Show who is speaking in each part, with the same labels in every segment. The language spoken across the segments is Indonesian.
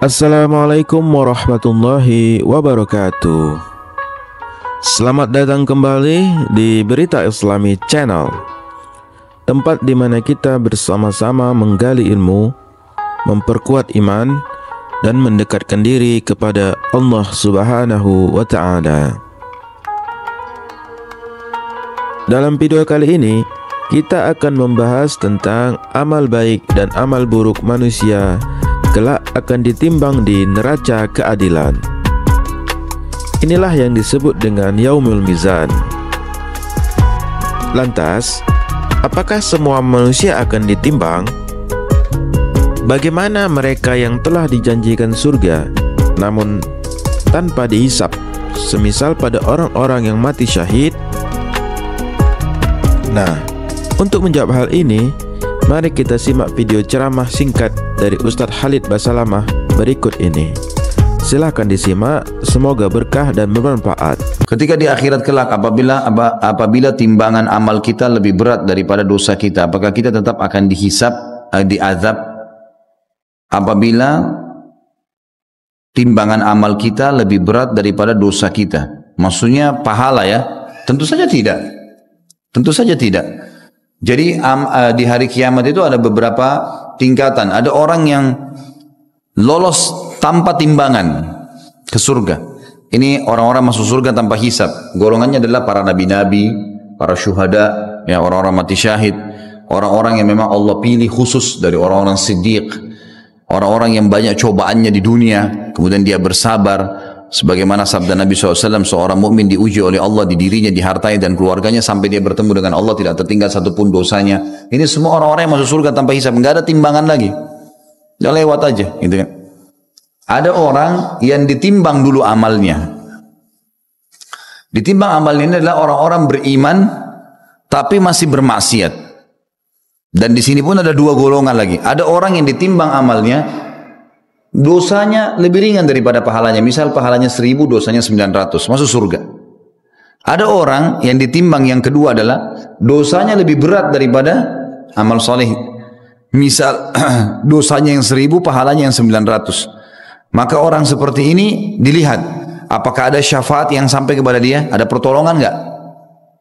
Speaker 1: Assalamualaikum warahmatullahi wabarakatuh. Selamat datang kembali di Berita Islami Channel, tempat di mana kita bersama-sama menggali ilmu, memperkuat iman, dan mendekatkan diri kepada Allah Subhanahu wa Ta'ala. Dalam video kali ini, kita akan membahas tentang amal baik dan amal buruk manusia kelak akan ditimbang di neraca keadilan. Inilah yang disebut dengan Yaumul Mizan. Lantas, apakah semua manusia akan ditimbang? Bagaimana mereka yang telah dijanjikan surga namun tanpa dihisap, semisal pada orang-orang yang mati syahid? Nah, untuk menjawab hal ini, mari kita simak video ceramah singkat dari Ustadz Khalid Basalamah berikut ini. Silahkan disimak, semoga berkah dan bermanfaat.
Speaker 2: Ketika di akhirat kelak apabila timbangan amal kita lebih berat daripada dosa kita, apakah kita tetap akan dihisap, diazab? Apabila timbangan amal kita lebih berat daripada dosa kita, maksudnya pahala ya? Tentu saja tidak. Tentu saja tidak. Jadi di hari kiamat itu ada beberapa tingkatan. Ada orang yang lolos tanpa timbangan ke surga. Ini orang-orang masuk surga tanpa hisab. Golongannya adalah para nabi-nabi, para syuhada, ya, orang-orang mati syahid, orang-orang yang memang Allah pilih khusus dari orang-orang siddiq, orang-orang yang banyak cobaannya di dunia, kemudian dia bersabar. Sebagaimana sabda Nabi SAW, seorang mukmin diuji oleh Allah di dirinya, di hartanya dan keluarganya sampai dia bertemu dengan Allah, tidak tertinggal satupun dosanya. Ini semua orang-orang yang masuk surga tanpa hisab, nggak ada timbangan lagi, udah lewat aja, gitu kan. Ada orang yang ditimbang dulu amalnya. Ditimbang amalnya ini adalah orang-orang beriman tapi masih bermaksiat. Dan di sini pun ada dua golongan lagi. Ada orang yang ditimbang amalnya, dosanya lebih ringan daripada pahalanya. Misal pahalanya 1000, dosanya 900, masuk surga. Ada orang yang ditimbang yang kedua adalah dosanya lebih berat daripada amal soleh. Misal dosanya yang 1000, pahalanya yang 900. Maka orang seperti ini dilihat, apakah ada syafaat yang sampai kepada dia? Ada pertolongan enggak?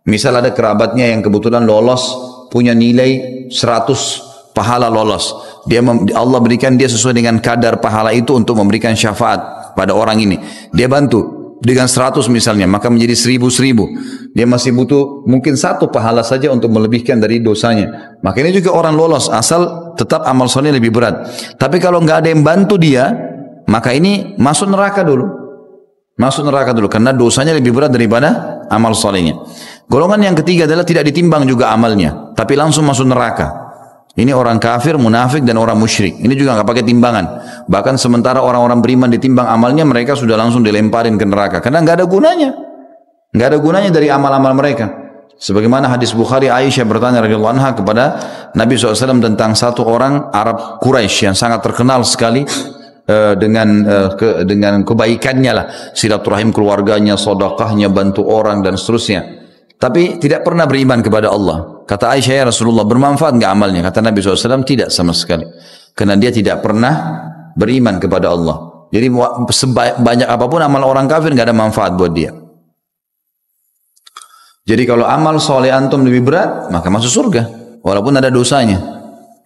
Speaker 2: Misal ada kerabatnya yang kebetulan lolos, punya nilai 100 pahala lolos. Allah berikan dia sesuai dengan kadar pahala itu untuk memberikan syafaat pada orang ini. Dia bantu dengan 100 misalnya, maka menjadi 1000. Dia masih butuh mungkin 1 pahala saja untuk melebihkan dari dosanya. Maka ini juga orang lolos, asal tetap amal soleh lebih berat. Tapi kalau nggak ada yang bantu dia, maka ini masuk neraka dulu. Masuk neraka dulu karena dosanya lebih berat daripada amal solehnya. Golongan yang ketiga adalah tidak ditimbang juga amalnya, tapi langsung masuk neraka. Ini orang kafir, munafik, dan orang musyrik. Ini juga nggak pakai timbangan. Bahkan sementara orang-orang beriman ditimbang amalnya, mereka sudah langsung dilemparin ke neraka. Karena nggak ada gunanya. Nggak ada gunanya dari amal-amal mereka. Sebagaimana hadis Bukhari, Aisyah bertanya radhiyallahu anha kepada Nabi SAW tentang satu orang Arab Quraisy yang sangat terkenal sekali dengan kebaikannya lah. Silaturahim keluarganya, sedekahnya, bantu orang, dan seterusnya. Tapi tidak pernah beriman kepada Allah. Kata Aisyah, ya Rasulullah, bermanfaat enggak amalnya? Kata Nabi SAW, tidak sama sekali. Karena dia tidak pernah beriman kepada Allah. Jadi sebanyak apapun amal orang kafir enggak ada manfaat buat dia. Jadi kalau amal soleh antum lebih berat, maka masuk surga. Walaupun ada dosanya.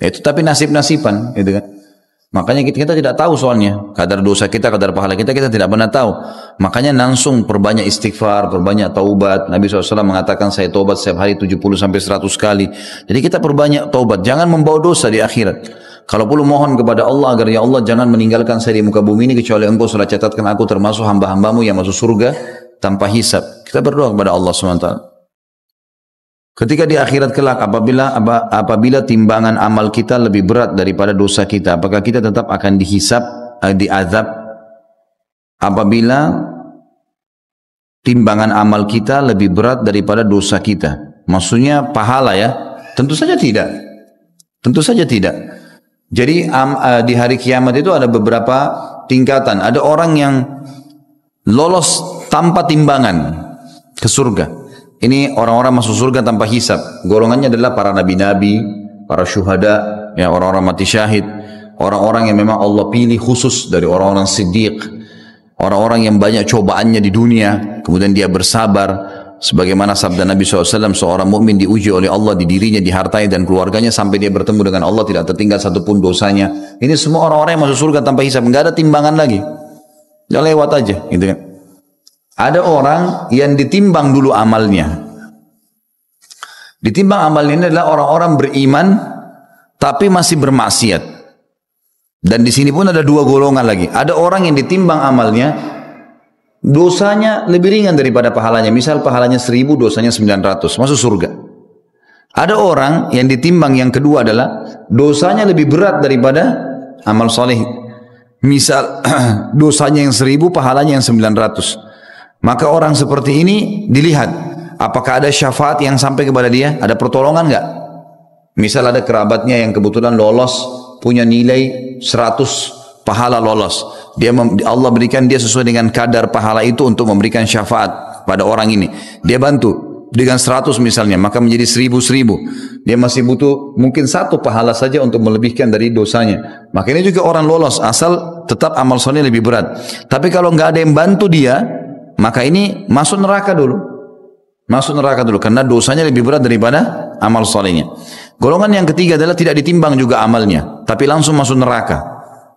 Speaker 2: Itu tapi nasib-nasiban, gitu kan. Makanya kita tidak tahu soalnya kadar dosa kita, kadar pahala kita tidak pernah tahu. Makanya langsung perbanyak istighfar, perbanyak taubat. Nabi SAW mengatakan saya taubat setiap hari 70 sampai 100 kali. Jadi kita perbanyak taubat, jangan membawa dosa di akhirat. Kalau perlu mohon kepada Allah agar ya Allah jangan meninggalkan saya di muka bumi ini kecuali engkau sudah catatkan aku termasuk hamba-hambamu yang masuk surga tanpa hisab. Kita berdoa kepada Allah SWT. Ketika di akhirat kelak apabila timbangan amal kita lebih berat daripada dosa kita, apakah kita tetap akan dihisap, diazab? Apabila timbangan amal kita lebih berat daripada dosa kita, maksudnya pahala ya? Tentu saja tidak. Tentu saja tidak. Jadi di hari kiamat itu ada beberapa tingkatan. Ada orang yang lolos tanpa timbangan ke surga. Ini orang-orang masuk surga tanpa hisab. Golongannya adalah para nabi-nabi, para syuhada, ya, orang-orang mati syahid, orang-orang yang memang Allah pilih khusus dari orang-orang siddiq, orang-orang yang banyak cobaannya di dunia, kemudian dia bersabar. Sebagaimana sabda Nabi SAW, seorang mukmin diuji oleh Allah di dirinya, di hartanya dan keluarganya sampai dia bertemu dengan Allah, tidak tertinggal satupun dosanya. Ini semua orang-orang yang masuk surga tanpa hisab, nggak ada timbangan lagi, udah lewat aja, gitu kan. Ada orang yang ditimbang dulu amalnya. Ditimbang amalnya ini adalah orang-orang beriman tapi masih bermaksiat. Dan di sini pun ada dua golongan lagi. Ada orang yang ditimbang amalnya, dosanya lebih ringan daripada pahalanya. Misal pahalanya 1000, dosanya 900, masuk surga. Ada orang yang ditimbang yang kedua adalah dosanya lebih berat daripada amal soleh. Misal dosanya yang 1000, pahalanya yang 900. Maka orang seperti ini dilihat, apakah ada syafaat yang sampai kepada dia? Ada pertolongan enggak? Misal ada kerabatnya yang kebetulan lolos, punya nilai 100 pahala lolos. Allah berikan dia sesuai dengan kadar pahala itu untuk memberikan syafaat pada orang ini. Dia bantu dengan 100 misalnya, maka menjadi 1000. Dia masih butuh mungkin 1 pahala saja untuk melebihkan dari dosanya. Maka ini juga orang lolos, asal tetap amal soleh lebih berat. Tapi kalau nggak ada yang bantu dia, maka ini masuk neraka dulu. Masuk neraka dulu karena dosanya lebih berat daripada amal solehnya. Golongan yang ketiga adalah tidak ditimbang juga amalnya, tapi langsung masuk neraka.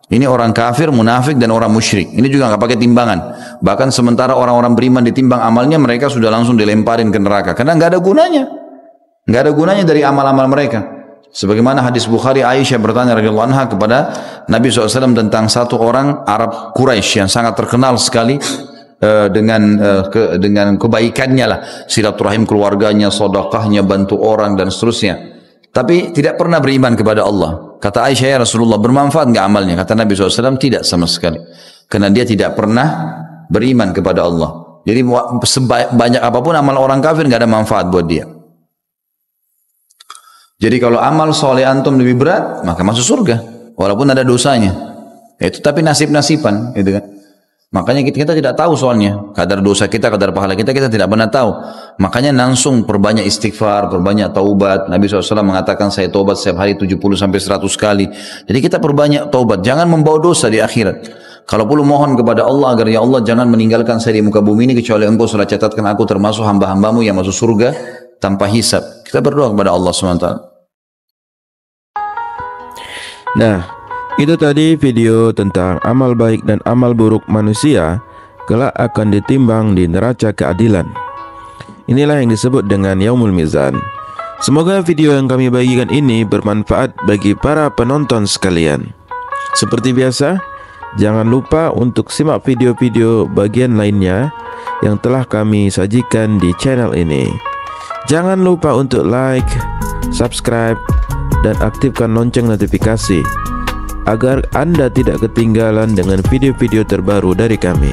Speaker 2: Ini orang kafir, munafik dan orang musyrik. Ini juga nggak pakai timbangan. Bahkan sementara orang-orang beriman ditimbang amalnya, mereka sudah langsung dilemparin ke neraka karena nggak ada gunanya. Nggak ada gunanya dari amal-amal mereka. Sebagaimana hadis Bukhari, Aisyah bertanya radhiyallahu anha kepada Nabi SAW tentang satu orang Arab Quraisy yang sangat terkenal sekali dengan kebaikannya lah, silaturahim keluarganya, sedekahnya, bantu orang dan seterusnya. Tapi tidak pernah beriman kepada Allah. Kata Aisyah, ya Rasulullah, bermanfaat enggak amalnya? Kata Nabi SAW, tidak sama sekali. Karena dia tidak pernah beriman kepada Allah. Jadi sebanyak apapun amal orang kafir enggak ada manfaat buat dia. Jadi kalau amal soleh antum lebih berat, maka masuk surga. Walaupun ada dosanya. Itu tapi nasib-nasiban, gitu kan. Makanya kita tidak tahu soalnya kadar dosa kita, kadar pahala kita tidak pernah tahu. Makanya langsung perbanyak istighfar, perbanyak taubat. Nabi SAW mengatakan saya taubat setiap hari 70 sampai 100 kali. Jadi kita perbanyak taubat, jangan membawa dosa di akhirat. Kalau perlu mohon kepada Allah agar ya Allah jangan meninggalkan saya di muka bumi ini kecuali Engkau sudah catatkan aku termasuk hamba-hambamu yang masuk surga tanpa hisab. Kita berdoa kepada Allah SWT.
Speaker 1: Nah, itu tadi video tentang amal baik dan amal buruk manusia kelak akan ditimbang di neraca keadilan. Inilah yang disebut dengan Yaumul Mizan. Semoga video yang kami bagikan ini bermanfaat bagi para penonton sekalian. Seperti biasa, jangan lupa untuk simak video-video bagian lainnya yang telah kami sajikan di channel ini. Jangan lupa untuk like, subscribe, dan aktifkan lonceng notifikasi agar Anda tidak ketinggalan dengan video-video terbaru dari kami.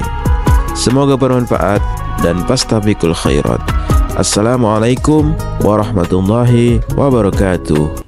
Speaker 1: Semoga bermanfaat dan fastabiqul khairat. Assalamualaikum warahmatullahi wabarakatuh.